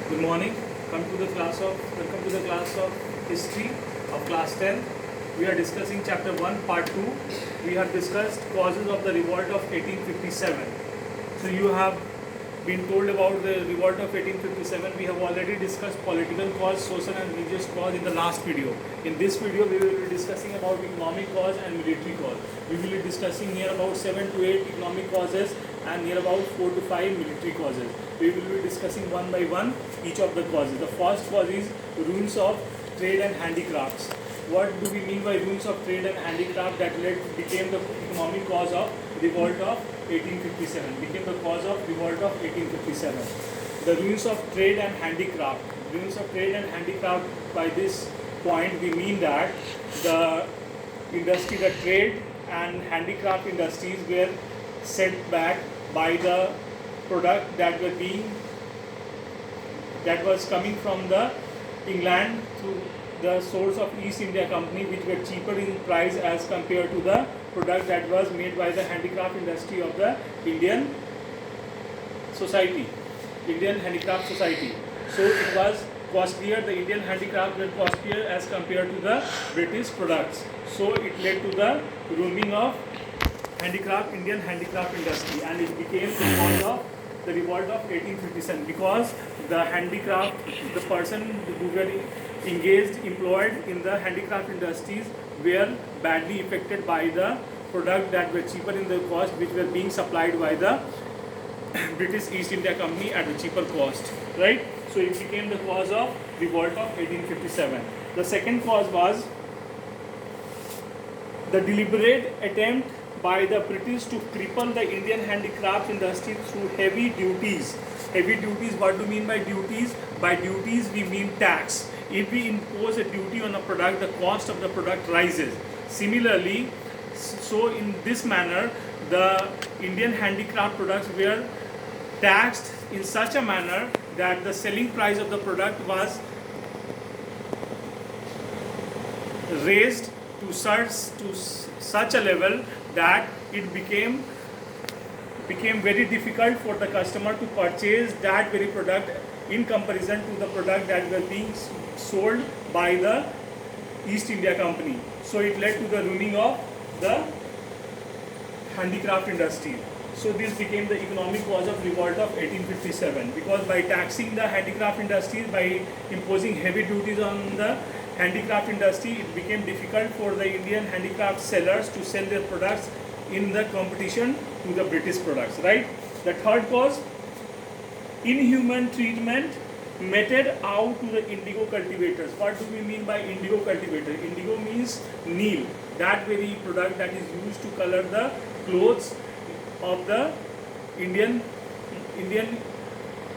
Good morning. Welcome to the class of history of class 10. We are discussing chapter 1 part 2. We have discussed causes of the revolt of 1857. So you have been told about the revolt of 1857. We have already discussed political cause, social and religious cause in the last video. In this video we will be discussing about economic cause and military cause. We will be discussing near about 7 to 8 economic causes and near about 4 to 5 military causes. We will be discussing one by one each of the causes. The first cause is ruins of trade and handicrafts. What do we mean by ruins of trade and handicraft that became the economic cause of revolt of 1857? Became the cause of revolt of 1857. The ruins of trade and handicraft. Ruins of trade and handicraft. By this point, we mean that the industry, the trade and handicraft industries were set back by the product that was coming from the England through the source of East India Company, which were cheaper in price as compared to the product that was made by the handicraft industry of the Indian society, Indian Handicraft Society. So it was costlier, the Indian handicraft were costlier as compared to the British products. So it led to the ruining of Indian handicraft industry, and it became the cause of the revolt of 1857 because the handicraft, the person who were employed in the handicraft industries were badly affected by the product that were cheaper in the cost, which were being supplied by the British East India Company at a cheaper cost, right? So it became the cause of revolt of 1857. The second cause was the deliberate attempt by the British to cripple the Indian handicraft industry through heavy duties. Heavy duties, what do you mean by duties? By duties we mean tax. If we impose a duty on a product, the cost of the product rises. Similarly, so in this manner, the Indian handicraft products were taxed in such a manner that the selling price of the product was raised to such a level that it became very difficult for the customer to purchase that very product in comparison to the product that were being sold by the East India Company. So it led to the ruining of the handicraft industry. So this became the economic cause of revolt of 1857, because by taxing the handicraft industries, by imposing heavy duties on the handicraft industry, it became difficult for the Indian handicraft sellers to sell their products in the competition to the British products, right? The third cause, inhuman treatment meted out to the indigo cultivators. What do we mean by indigo cultivator? Indigo means neil, that very product that is used to color the clothes of the Indian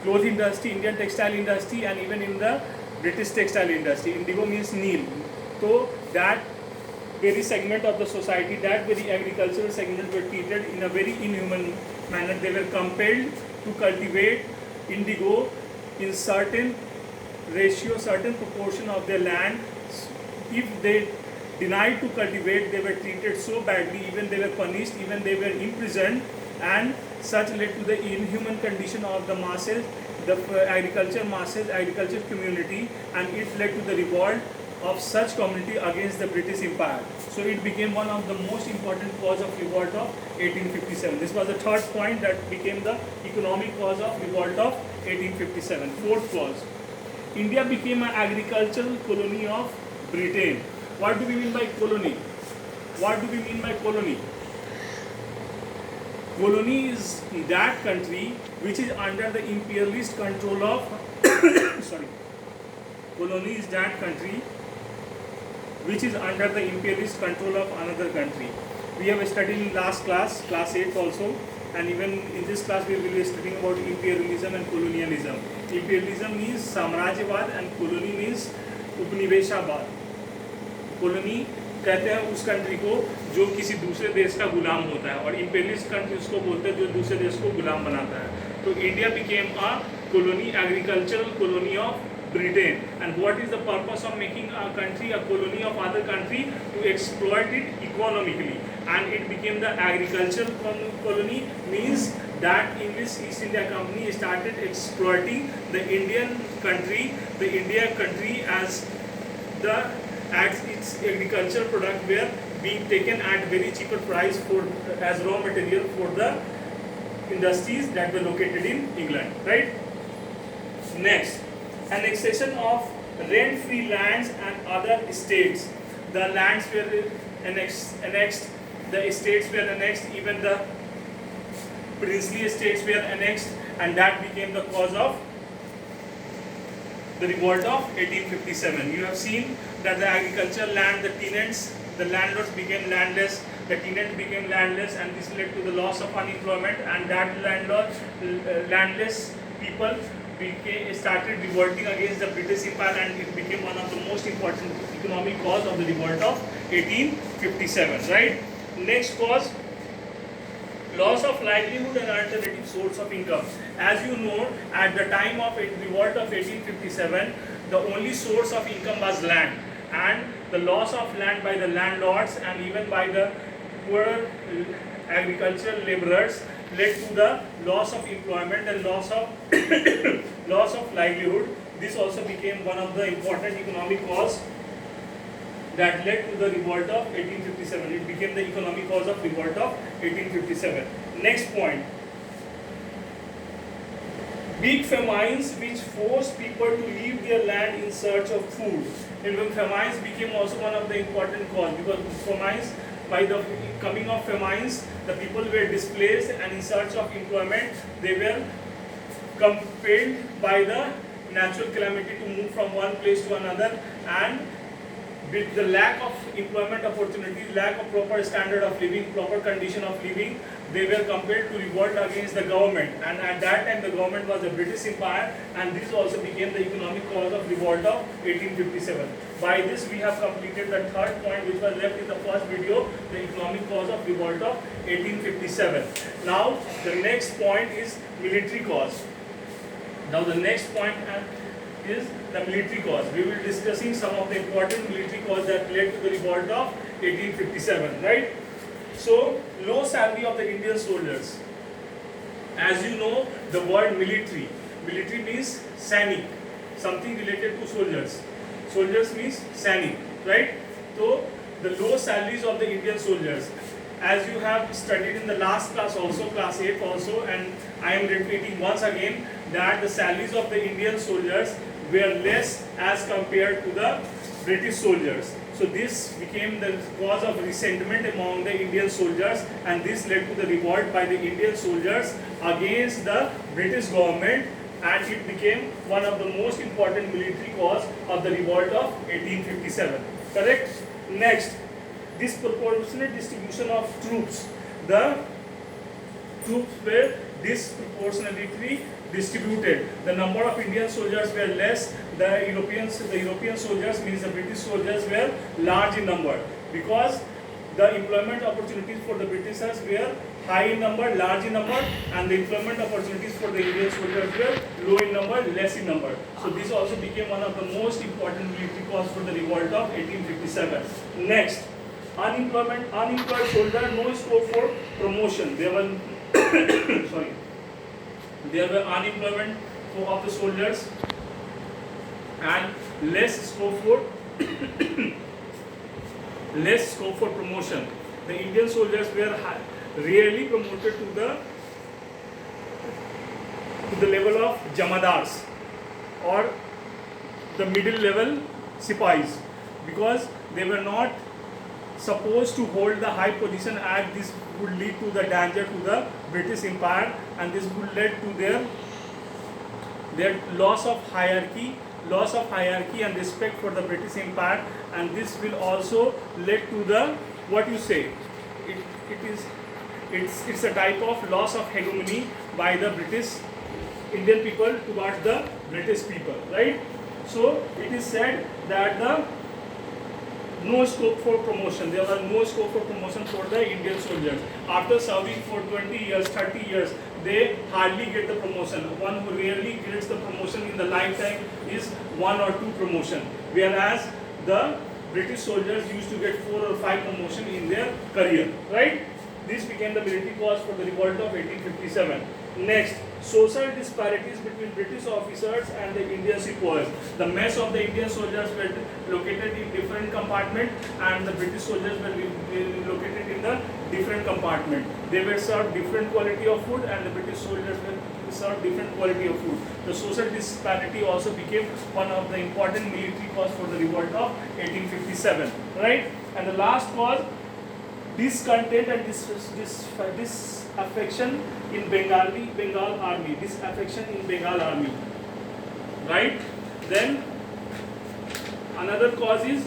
cloth industry, Indian textile industry, and even in the British textile industry. Indigo means neil. So that very segment of the society, that very agricultural segment were treated in a very inhuman manner. They were compelled to cultivate indigo in certain ratio, certain proportion of their land. If they denied to cultivate, they were treated so badly, even they were punished, even they were imprisoned, and such led to the inhuman condition of the masses, the agriculture community, and it led to the revolt of such community against the British Empire. So it became one of the most important cause of revolt of 1857. This was the third point that became the economic cause of revolt of 1857. Fourth cause, India became an agricultural colony of Britain. What do we mean by colony? What do we mean by colony? Colony is that country which is under the imperialist control of colony is that country which is under the imperialist control of another country. We have studied in last class 8 also, and even in this class we will be studying about imperialism and colonialism. Imperialism means साम्राज्यवाद and colony means उपनिवेशवाद. Colony कहते हैं उस country को जो किसी दूसरे देश का गुलाम होता है, और इंपेरियलिस्ट कंट्री उसको बोलते हैं जो दूसरे देश को गुलाम बनाता है. तो India became a colony, agricultural colony of Britain. And what is the purpose of making a country a colony of other country? To exploit it economically. and it became the agricultural colony, means that English East India Company started exploiting the Indian country, the India country as its agricultural product were being taken at very cheaper price for as raw material for the industries that were located in England, right? Next, annexation of rent-free lands and other estates. The lands were annexed, the estates were annexed, even the princely estates were annexed, and that became the cause of the revolt of 1857. You have seen that the agricultural land, the tenants, the landlords became landless, the tenants became landless, and this led to the loss of unemployment, and that landless people started revolting against the British Empire, and it became one of the most important economic cause of the revolt of 1857, right? Next cause, loss of livelihood and alternative source of income. As you know, at the time of revolt of 1857, the only source of income was land, and the loss of land by the landlords and even by the poor agricultural laborers led to the loss of employment and loss of loss of livelihood. This also became one of the important economic cause that led to the revolt of 1857. It became the economic cause of revolt of 1857. Next point. Big famines which forced people to leave their land in search of food. And famines became also one of the important cause, because famines, by the coming of famines, the people were displaced, and in search of employment, they were compelled by the natural calamity to move from one place to another, and with the lack of employment opportunities, lack of proper standard of living, proper condition of living, they were compelled to revolt against the government. And at that time, the government was the British Empire, and this also became the economic cause of revolt of 1857. By this, we have completed the third point, which was left in the first video, the economic cause of revolt of 1857. Now, the next point is military cause. Now, the next point is the military cause. We will be discussing some of the important military cause that led to the revolt of 1857, right? So, low salary of the Indian soldiers. As you know, the word military means Sainik, something related to soldiers. Soldiers means Sainik, right? So, the low salaries of the Indian soldiers. As you have studied in the last class also, class 8 also, and I am repeating once again that the salaries of the Indian soldiers were less as compared to the British soldiers. So this became the cause of resentment among the Indian soldiers, and this led to the revolt by the Indian soldiers against the British government, and it became one of the most important military cause of the revolt of 1857. Correct? Next, disproportionate distribution of troops. The troops were disproportionately distributed. The number of Indian soldiers were less. The European soldiers, means the British soldiers, were large in number, because the employment opportunities for the Britishers were high in number, large in number, and the employment opportunities for the Indian soldiers were low in number, less in number. So this also became one of the most important military cause for the revolt of 1857. Next, unemployed soldier, no scope for promotion. There were there were unemployment of the soldiers and less scope for promotion. The Indian soldiers were rarely promoted to the level of jamadars or the middle level sipais, because they were not supposed to hold the high position, and this would lead to the danger to the British Empire, and this would lead to their loss of hierarchy and respect for the British Empire, and this will also lead to the, what you say, it's a type of loss of hegemony by the Indian people towards the British people, right? So it is said that no scope for promotion. There was no scope for promotion for the Indian soldiers. After serving for 20 years, 30 years, they hardly get the promotion. One who rarely gets the promotion in the lifetime is 1 or 2 promotion. Whereas the British soldiers used to get 4 or 5 promotion in their career, right? This became the military cause for the revolt of 1857. Next, social disparities between British officers and the Indian sepoys. The mess of the Indian soldiers were located in different compartment, and the British soldiers were located in the different compartment. They were served different quality of food, and the British soldiers were served different quality of food. The social disparity also became one of the important military cause for the revolt of 1857, right? And the last was discontent and disaffection in Bengal army. Disaffection in Bengal army, right? Then another cause is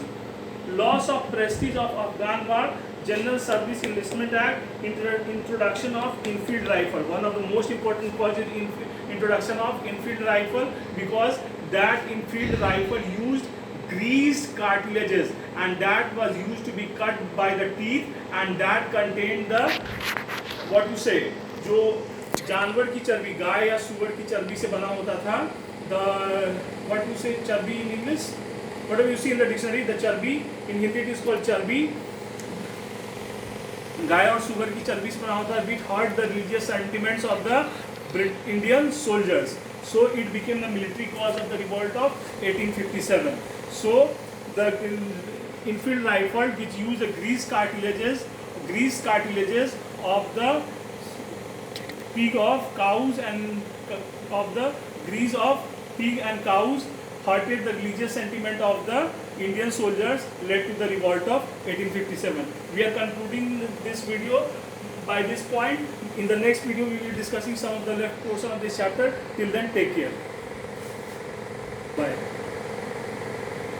loss of prestige of Afghan War, General Service Enlistment Act, introduction of Enfield rifle. One of the most important causes is introduction of Enfield rifle, because that Enfield rifle used greased cartilages, and that was used to be cut by the teeth, and that contained the, what you say, जो जानवर की चर्बी, गाय या सुअर की चर्बी से बना होता था, the, what you say, चर्बी in English, whatever you see in the dictionary, the चर्बी, in Hindi it is called चर्बी, गाय और सुअर की चर्बी से बना होता है, which hurt the religious sentiments of the Indian soldiers. So it became the military cause of the revolt of 1857. So the Enfield rifle, which used the greased cartilages of the pig of cows and of the grease of pig and cows, hurted the religious sentiment of the Indian soldiers, led to the revolt of 1857. We are concluding this video by this point. In the next video, we will be discussing some of the left portion of this chapter. Till then, take care.